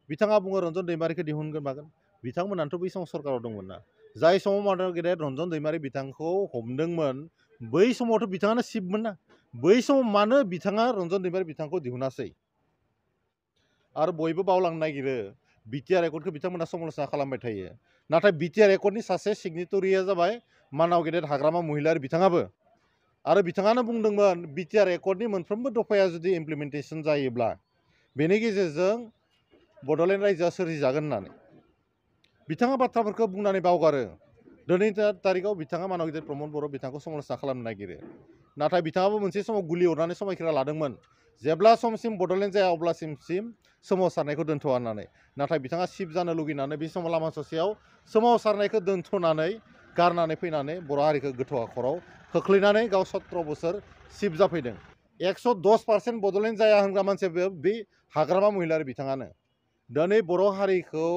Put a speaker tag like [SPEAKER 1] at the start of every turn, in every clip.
[SPEAKER 1] बिथाङा बुङो रन्जन दैमारिखौ दिहुनगोन मागोन बिथांमोनाथ' बै समाव सरकाराव दंमोन ना जाय समाव माधव गेदेर रन्जन दैमारि बिथांखौ हमदोंमोन बै समावथ' बिथाङानो चिफमोन ना बै समाव मानो बिथाङा रन्जन दैमारि बिथांखौ दिहुनासै आरो बयबो बावलांनो नागिरो बिटिआर एकर्डखौ बिथांमोना समालोचना खालामबाय थायो नाथाय बिटिआर एकर्डनि सासे सिगनेटरिया जाबाय मानाव गेदेर हाग्रामा महिलारि बिथाङाबो आरो बिथाङानो बुंदोंमोन बिटिआर एकर्डनि मोनफ्रोमबो दफाया जुदि इमप्लिमेन्टेसन जायोब्ला बेनि गेजेरजों बड'लेण्ड रायजोआ सोरजिजागोन होननानै बिथाङा बाथ्राफोरखौ बुंनानै बावगारो दिनैनि तारिखाव बिथाङा मानाव गेदेर प्रमद बर' बिथांखौ समालोचना खालामनो नागिरो नाथाय बिथाङाबो मोनसे समाव गुलि अरनानै समायखिरा लादोंमोन जेब्ला समसिम बड'लेण्ड जाया अब्लासिम सोमावसारनायखौ दोनथ'आ होननानै नाथाय बिथाङा चिफ जानो लुगैनानै बे समाव लामा ससेयाव सोमावसारनायखौ दोनथ'नानै गारनानै फैनानै बर' हारिखौ गोथौ हाखराव खोख्लैनानै गाव 17 बोसोर चिफ जाफैदों 110% बड'लेण्ड जाया होनग्रा मानसियाबो बे हाग्रामा महिलारि बिथाङानो दिनै बर' हारिखौ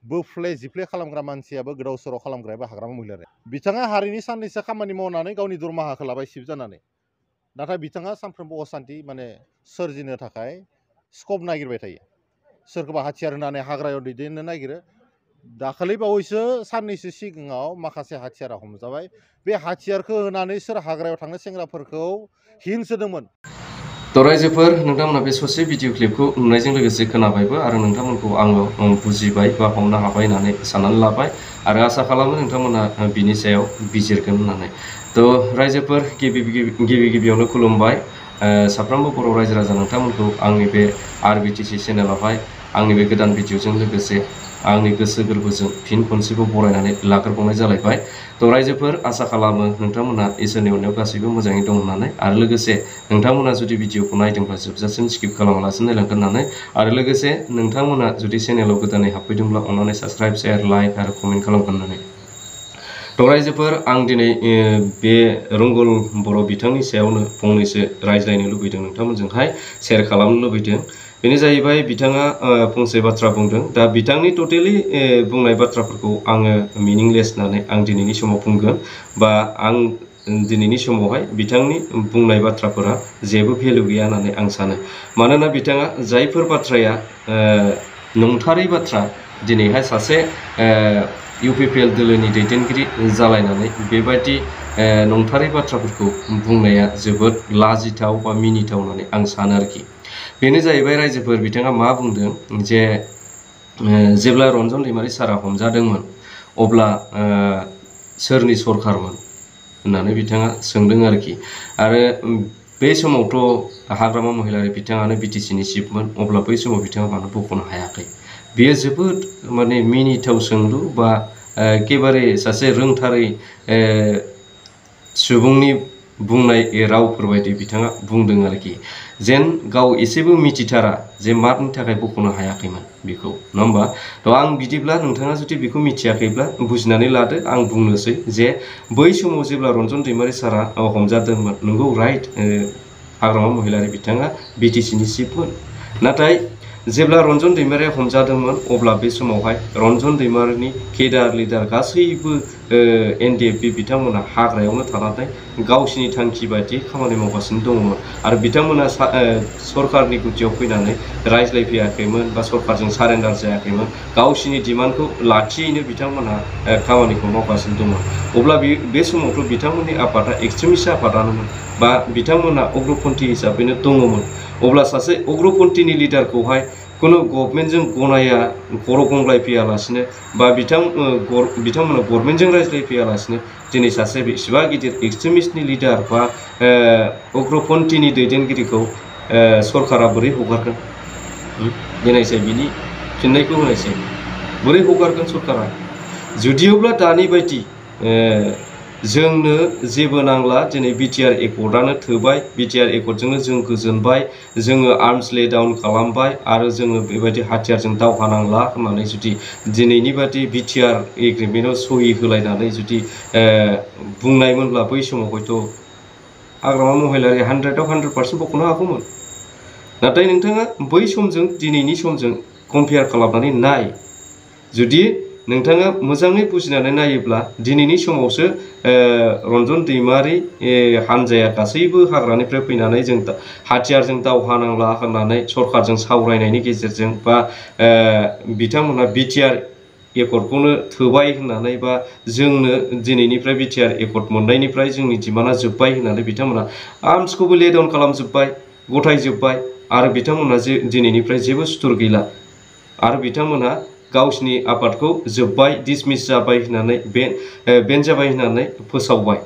[SPEAKER 1] बोफ्ले जिफ्ले खालामग्रा मानसियाबो गोदाव सोराव खालामग्रायाबो हाग्रामा महिलारि बिथाङा हारिनि साननैसो खामानि मावनानै गावनि दरमाहाखौ लाबाय चिफ जानानै नाथाय बिथाङा सानफ्रोमबो असान्ति माने सोरजिनो थाखाय स्कप नागिरबाय थायो सोरखौबा हाथियार होनानै हाग्रायाव दैदेननो नागिरो दाखालि बावैसो साननैसो सिगाङाव माखासे हाथियारा हमजाबाय बे हाथियारखौ होनानै सोर हाग्रायाव थांनो सेंग्राफोरखौ हिंसोदोंमोन
[SPEAKER 2] थ' रायजोफोर नोंथांमोना बे ससे भिडिअ क्लिपखौ नुनायजों लोगोसे खोनाबायबो आरो नोंथांमोनखौ आङो बुजिबाय बा हमनो हाबाय होननानै साननानै लाबाय आरो आसा खालामो नोंथांमोना बिनि सायाव बिजिरगोन होननानै थ' रायजोफोर गिबियावनो खुलुमबाय साफ्रोमबो बर' रायजो राजा नोंथांमोनखौ आंनि बे RBTC चेनेलावहाय आंनि बे गोदान भिडिअजों लोगोसे आंनि गोसो गोरबोजों फिन खनसेखौ बरायनानै लाग्रोबावनाय जालायबाय थ' रायजोफोर आसा खालामो नोंथांमोना इसोरनि अननायाव गासैबो मोजाङै दं होननानै आरो लोगोसे नोंथांमोना जुदि भिडिअखौ नायदोंब्ला जोबजासिम स्किप खालामालासिनो नायलांगोन होननानै आरो लोगोसे नोंथांमोना जुदि चेनेलाव गोदानै हाबफैदोंब्ला अन्नानै साबस्क्राइब शेयार लाइक आरो कमेन्ट खालामगोन होननानै थ' रायजोफोर आं दिनै बे रंगल बर' बिथांनि सायावनो फंनैसो रायज्लायनो लुबैदों नोंथांमोनजोंहाय शेयार खालामनो लुबैदों बेनो जाहैबाय बिथाङा फंसे बाथ्रा बुंदों दा बिथांनि टटेलि बुंनाय बाथ्राफोरखौ आङो मिनिंलेस होननानै आं दिनैनि समाव बुंगोन बा आं दिनैनि समावहाय बिथांनि बुंनाय बाथ्राफोरा जेबो भेलु गैया होननानै आं सानो मानोना बिथाङा जायफोर बाथ्राया नंथारै बाथ्रा दिनैहाय सासे UPPL दोलोनि दैदेनगिरि जालायनानै बेबायदि नंथारै बाथ्राफोरखौ बुंनाया जोबोद लाजिथाव बा मिनिथाव होननानै आं सानो आरोखि बेनो जाहैबाय रायजोफोर बिथाङा मा बुंदों जे जेब्ला रन्जन दैमारि सारा हमजादोंमोन अब्ला सोरनि सरखारमोन होननानै बिथाङा सोंदों आरोखि आरो बे समावथ' हाग्रामा महिलारि बिथाङानो BTCनि चिफमोन अब्ला बै समाव बिथाङा मानो बख'नो हायाखै बेयो जोबोद माने मिनिथाव सोंलु बा एखेबारे सासे रोंथारै सुबुंनि बुंनाय रावफोरबायदि बिथाङा बुंदों आरोखि जेन गाव एसेबो मिथिथारा जे मानि थाखाय बख'नो हायाखैमोन बेखौ नङा होमबा थ' आं बिदिब्ला नोंथाङा जुदि बेखौ मिथियाखैब्ला बुजिनानै लादो आं बुंनोसै जे बै समाव जेब्ला रन्जन दैमारि सारा हमजादोंमोन नंगौ राइट हाग्रामा महिलारि बिथाङा BTCनि चिफमोन नाथाय जेब्ला रन्जन दैमारिया हमजादोंमोन अब्ला बे समावहाय रन्जन दैमारिनि केडार लिडार गासैबो NDFB बिथांमोना हाग्रायावनो थानानै गावसिनि थांखि बायदि खामानि मावगासिनो दङमोन आरो बिथांमोना सरकारनि गुदियाव फैनानै रायज्लायफैयाखैमोन बा सरकारजों सारेन्डार जायाखैमोन गावसिनि डिमान्डखौ लाखियैनो बिथांमोनहा खामानिखौ मावगासिनो दंमोन अब्ला बे समावथ' बिथांमोननि आफादा एक्सट्रिमिस्ट आफादानोमोन बा बिथांमोना उग्रपन्थी हिसाबैनो दङमोन अब्ला सासे उग्रपन्थीनि लिडारखौहाय खुनु गभर्नमेन्टजों गनाया खर' गंग्लायफैयालासिनो बा बिथांमोना गभर्नमेन्टजों रायज्लायफैयालासिनो दिनै सासे बेसेबा गिदिर एक्सट्रिमिस्टनि लिडार बा उग्रपन्थीनि दैदेनगिरिखौ सरकारा बोरै हगारगोन देनायसाय बिनि फिननायखौ होनायसै बोरै हगारगोन सरकारा जुदियोब्ला दानि बायदि जोंनो जेबो नांला दिनै BTR एकर्डआनो थोबाय BTR एकर्डजोंनो जों गोजोनबाय जोङो आर्मस ले डाउन खालामबाय आरो जोङो बेबायदि हाथियारजों दावहा नांला होननानै जुदि दिनैनि बादि BTR एग्रिमेन्टआव सहि होलायनानै जुदि बुंनायमोनब्ला बै समाव हयथ' हाग्रामा महिलारि 100% बख'नो हागौमोन नाथाय नोंथाङा बै समजों दिनैनि समजों कम्पेयार खालामनानै नाय जुदि नोंथाङा मोजाङै बुजिनानै नायोब्ला दिनैनि समावसो रन्जन दैमारि हानजाया गासैबो हाग्रानिफ्राय फैनानै जों हाथियारजों दावहा नांला होननानै सरखारजों सावरायनायनि गेजेरजों बा बिथांमोना बिटिआर एकर्डखौनो थोबाय होननानै बा जोंनो दिनैनिफ्राय बिटिआर एकर्ड मोननायनिफ्राय जोंनि डिमान्डआ जोब्बाय होननानै बिथांमोना आर्मसखौबो ले डाउन खालामजोब्बाय गथायजोब्बाय आरो बिथांमोना दिनैनिफ्राय जेबो सुथुर गैला आरो बिथांमोना गावसिनि आफादखौ जोब्बाय डिसमिस जाबाय होननानै बेन जाबाय होननानै फोसावबाय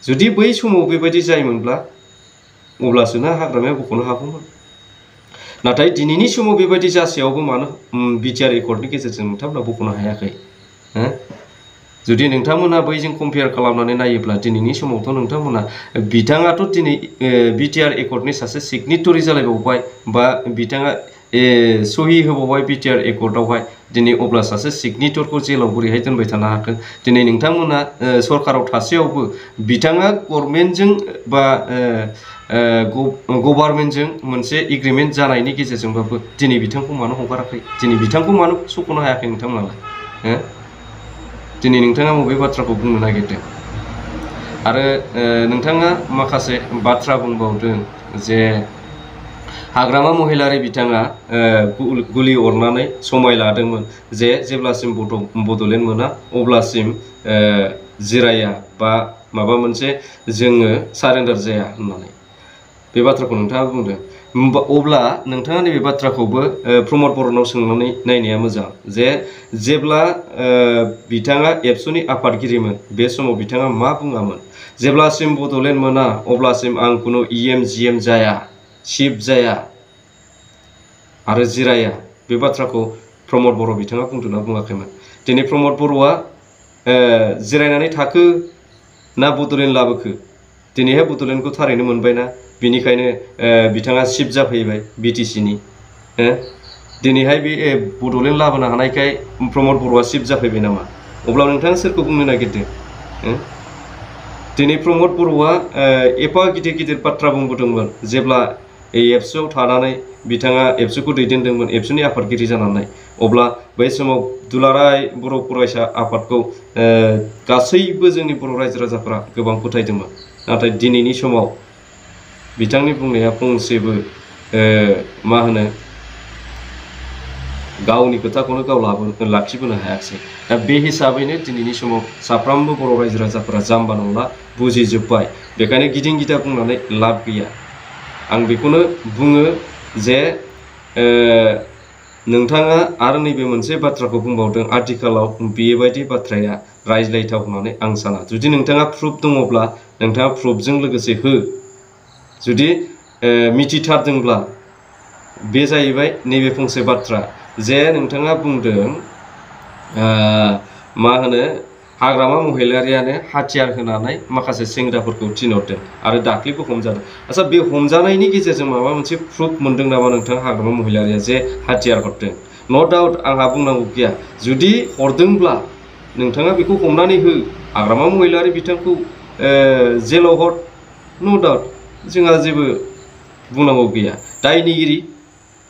[SPEAKER 2] जुदि बै समाव बेबायदि जायोमोनब्ला अब्लासोना हाग्रामाया बख'नो हागौमोन नाथाय दिनैनि समाव बेबायदि जासेयावबो मानो बिटिआर एकर्डनि गेजेरजों नोंथांमोना बख'नो हायाखै जुदि नोंथांमोना बैजों कम्पेयार खालामनानै नायोब्ला दिनैनि समावथ' नोंथांमोना बिथाङाथ' दिनै बिटिआर एकर्डनि सासे सिगनेटरि जालायबावबाय बा बिथाङा सहि होबावबाय बिटिआर एकर्डआवहाय दिनै अब्ला सासे सिगनेटरखौ जेलाव बोरैहाय दोनबाय थानो हाखो दिनै नोंथांमोना सरकाराव थासेयावबो बिथाङा गभर्नमेन्टजों बा गभर्नमेन्टजों मोनसे एग्रिमेन्ट जानायनि गेजेरजोंबाबो दिनै बिथांखौ मानो हगाराखै दिनै बिथांखौ मानो सख'नो हायाखै नोंथांमोनालाय दिनै नोंथाङा बबे बाथ्राखौ बुंनो नागिरदों आरो नोंथाङा माखासे बाथ्रा बुंबावदों जे हाग्रामा महिलारि बिथाङा गुलि अरनानै समाय लादोंमोन जे जेब्लासिम बड'लेण्ड मोना अब्लासिम जिराया बा माबा मोनसे जोङो सारेन्डार जाया होननानै बे बाथ्राखौ नोंथाङा बुंदों अब्ला नोंथाङा नैबे बाथ्राखौबो प्रमद बर'नाव सोंनानै नायनाया मोजां जे जेब्ला बिथाङा एबसुनि आफादगिरिमोन बे समाव बिथाङा मा बुङामोन जेब्लासिम बड'लेण्ड मोना अब्लासिम आं खुनु इएम जिएम जाया चिफ जाया आरो जिराया बे बाथ्राखौ प्रमद बर' बिथाङा बुंदोंना बुङाखैमोन दिनै प्रमद बर'आ जिरायनानै थाखो ना बड'लेण्ड लाबोखो दिनैहाय बड'लेण्डखौ थारैनो मोनबायना बिनिखायनो बिथाङा चिफ जाफैबाय बिटिसिनि दिनैहाय बे बड'लेण्ड लाबोनो हानायखाय प्रमद बर'आ चिफ जाफैबाय नामा अब्ला नोंथाङा सोरखौ बुंनो नागिरदों दिनै प्रमद बर'आ एफा गिदिर गिदिर बाथ्रा बुंबोदोंमोन जेब्ला एबसुआव थानानै बिथाङा एबसुखौ दैदेनदोंमोन एबसुनि आफादगिरि जानानै अब्ला बै समाव दुलाराय बर' फरायसा आफादखौ गासैबो जोंनि बर' रायजो राजाफोरा गोबां फोथायदोंमोन नाथाय दिनैनि समाव बिथांनि बुंनाया फंसेबो मा होनो गावनि खोथाखौनो गाव लाखिबोनो हायाखिसै दा बे हिसाबैनो दिनैनि समाव साफ्रोमबो बर' रायजो राजाफोरा जाम्बा नंला बुजिजोब्बाय बेखायनो गिदिं गिदा बुंनानै लाब गैया आं बेखौनो बुङो जे नोंथाङा आरो नैबे मोनसे बाथ्राखौ बुंबावदों आथिखालाव बेबायदि बाथ्राया रायज्लायथाव होननानै आं साना जुदि नोंथाङा प्रुफ दङब्ला नोंथाङा प्रुफजों लोगोसे हो जुदि मिथिथारदोंब्ला बे जाहैबाय नैबे फंसे बाथ्रा जे नोंथाङा बुंदों मा होनो हाग्रामा महिलारियानो हाथियार होनानै माखासे सेंग्राफोरखौ थिनहरदों आरो दाख्लैबो हमजादों आচ্ছা बे हमजानायनि गेजेरजों माबा मोनसे प्रुफ मोनदों नामा नोंथाङा हाग्रामा महिलारिया जे हाथियार हरदों नो डाउट आंहा बुंनांगौ गैया जुदि हरदोंब्ला नोंथाङा बेखौ हमनानै हो हाग्रामा महिलारि बिथांखौ जेलाव हर नो डाउट जोंहा जेबो बुंनांगौ गैया दायनिगिरि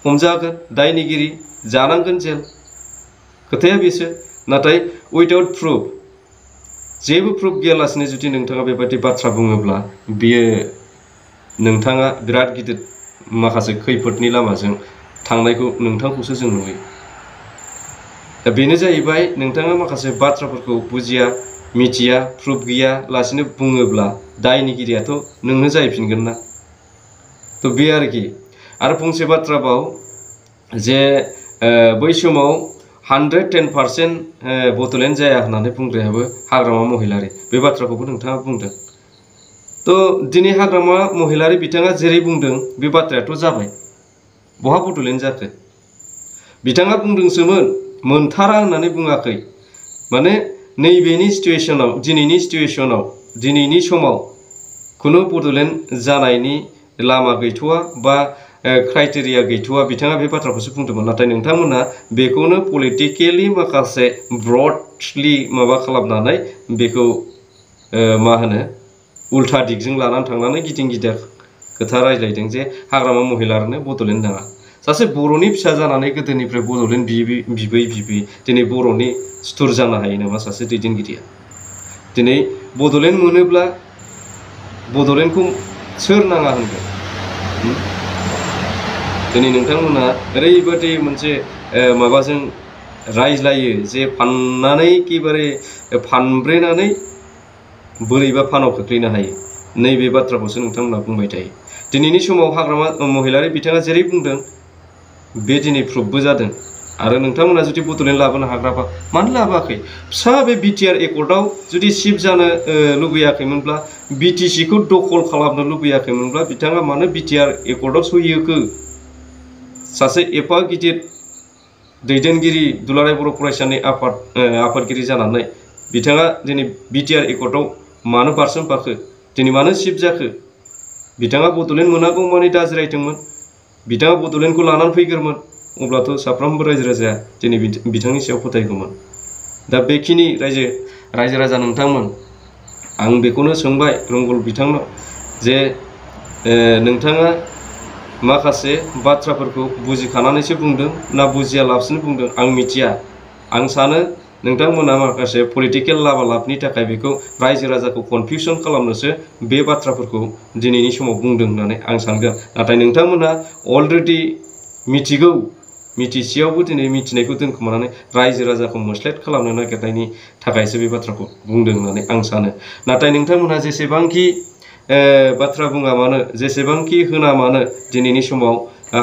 [SPEAKER 2] हमजागोन दायनिगिरि जानांगोन जेल खोथाया बेसो नाथाय उइदाउट प्रुफ जेबो प्रुफ गैयालासिनो जुदि नोंथाङा बेबायदि बाथ्रा बुङोब्ला बियो नोंथाङा बिराद गिदिर माखासे खैफोदनि लामाजों थांनायखौ नोंथांखौसो जों नुयो दा बेनो जाहैबाय नोंथाङा माखासे बाथ्राफोरखौ बुजिया मिथिया प्रुफ गैया लासिनो बुङोब्ला दायनिगिरियाथ' नोंनो जाहैफिनगोन ना थ' बे आरोखि आरो फंसे बाथ्राबाव जे बै समाव 110% बड'लेण्ड जाया होननानै बुंग्रायाबो हाग्रामा महिलारि बे बाथ्राखौबो नोंथाङा बुंदों थ' दिनै हाग्रामा महिलारि बिथाङा जेरै बुंदों बे बाथ्रायाथ' जाबाय बहा बड'लेण्ड जाखो बिथाङा बुंदोंसोमोन मोनथारा होननानै बुङाखै माने नैबेनि सिचुवेशनाव दिनैनि समाव खुनु बड'लेण्ड जानायनि लामा गैथ'वा बा क्राइटेरिया गैथ'वा बिथाङा बे बाथ्राखौसो बुंदोंमोन नाथाय नोंथांमोना बेखौनो पलिटिकेलि माखासे ब्रडलि माबा खालामनानै बेखौ मा होनो उल्था दिगजों लानानै थांनानै गिदिं गिदा खोथा रायज्लायदों जे हाग्रामा महिलारिनो बड'लेण्ड नाङा सासे बर'नि फिसा जानानै गोदोनिफ्राय बड'लेण्ड बिबै दिनै बर'नि सुथुर जानो हायो नामा सासे दैदेनगिरिया? दिनै बड'लेण्ड मोनोब्ला बड'लेण्डखौ सोर नाङा होनगोन? दिनै नोंथांमोना ओरैबायदि मोनसे माबाजों रायज्लायो जे फाननानै एखेबारे फानब्रेनानै बोरैबा फानाव खोख्लैनो हायो, नैबे बाथ्राखौसो नोंथांमोना बुंबाय थायो। दिनैनि समाव हाग्रामा महिलारि बिथाङा जेरै बुंदों बे दिनै प्रुफबो जादों। आरो नोंथांमोना जुदि बड'लेण्ड लाबोनो हाग्राबा मानो लाबोआखै? फिसा बे बिटिआर एकर्डआव जुदि शिफ्ट जानो लुबैयाखैमोनब्ला, बिटिसिखौ दखल खालामनो लुबैयाखैमोनब्ला बिथाङा मानो बिटिआर एकर्डआव सहि होखो? सासे एफा गिदिर दैदेनगिरि दुलाराय बर' फरायसानि आफादगिरि जानानै बिथाङा दिनै बिटिआर एकर्डआव मानो बारसोमफाखो? दिनै मानो शिफ्ट जाखो? बिथाङा बड'लेण्ड मोनागौ मानि दाजिरायथोंमोन, बिथाङा बड'लेण्डखौ लानानै फैग्रोमोन, अब्लाथ' साफ्रोमबो रायजो राजाया दिनै बिथांनि सायाव फोथायगौमोन। दा बेखिनि रायजो राजा नोंथांमोन, आं बेखौनो सोंबाय रंगल बिथांनाव जे नोंथाङा माखासे बाथ्राफोरखौ बुजिखानानैसो बुंदों ना बुजियालासिनो बुंदों आं मिथिया। आं सानो नोंथांमोना माखासे पलिटिकेल लाबालाबनि थाखाय बेखौ रायजो राजाखौ कनफिउसन खालामनोसो बे बाथ्राफोरखौ दिनैनि समाव बुंदों होननानै आं सानगोन। नाथाय नोंथांमोना अलरेडि मिथिगौ, मिथिसेयावबो दिनै मिथिनायखौ दोनखोमानानै रायजो राजाखौ मोस्लेट खालामनो नागिरनायनि थाखायसो बे बाथ्राखौ बुंदों होननानै आं सानो। नाथाय नोंथांमोनहा जेसेबांखि बाथ्रा बुङा मानो, जेसेबांखि होना मानो, दिनैनि समाव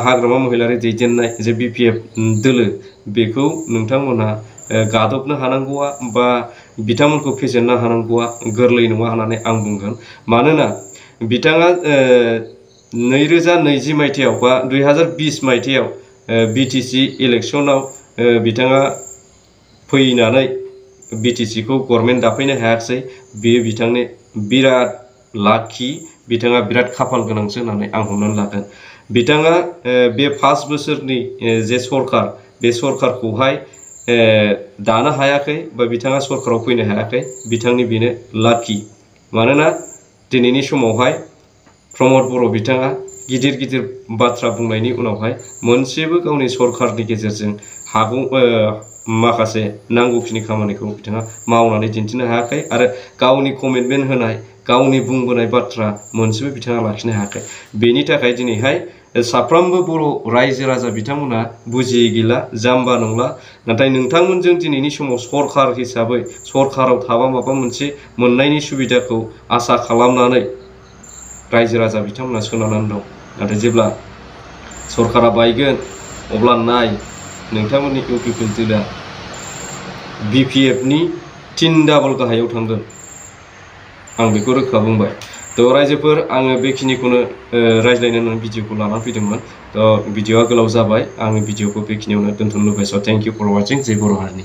[SPEAKER 2] हाग्रामा महिलारि दैदेननाय जे बिपिएफ दोलो, बेखौ नोंथांमोनहा गादबनो हानांगौआ बा बिथांमोनखौ फेजेननो हानांगौआ गोरलै नङा होननानै आं बुंगोन। मानोना बिथाङा 2020 मायथाइयाव बा 2020 मायथाइयाव बिटिसि इलेक्सनाव बिथाङा फैनानै बिटिसिखौ गभर्नमेन्ट दाफैनो हायाखिसै। बेयो बिथांनि बिराद लाखि, बिथाङा बिराद खाफाल गोनांसो होननानै आं हमनानै लागोन। बिथाङा बे 5 बोसोरनि जे सरकार, बे सरकारखौहाय दानो हायाखै बा बिथाङा सरकाराव फैनो हायाखै, बिथांनि बेनो लाखि। मानोना दिनैनि समावहाय प्रमद बर' बिथाङा गिदिर बाथ्रा बुंनायनि उनावहाय मोनसेबो गावनि सरकारनि गेजेरजों माखासे नांगौखिनि खामानिखौ बिथाङा मावनानै दिन्थिनो हायाखै आरो गावनि कमिटमेन्ट होनाय, गावनि बुंबोनाय बाथ्रा मोनसेबो बिथाङा लाखिनो हायाखै। बेनि थाखाय दिनैहाय साफ्रोमबो बर' रायजो राजा बिथांमोना बुजियै गैला, जाम्बा नंला। नाथाय नोंथांमोनजों दिनैनि समाव सरकार हिसाबै सरकाराव थाबा माबा मोनसे मोननायनि सुबिदाखौ आसा खालामनानै रायजो राजा बिथांमोना सोनारनानै दं। नाथाय जेब्ला सरकारा बायगोन अब्ला नाय नोंथांमोननि इउपिपिएल दोलोआ बिपिएफनि 3 डाबल गाहायाव थांगोन, आं बेखौ रोखा बुंबाय। थ' रायजोफोर, आङो बेखिनिखौनो रायज्लायनो होननानै भिडिअखौ लानानै फैदोंमोन। थ' भिडिअआ गोलाव जाबाय, आङो भिडिअखौ बेखिनियावनो दोनथ'नो लुबैयो। स' थेंक इउ फर वाचिं। जय बर' हारिनि।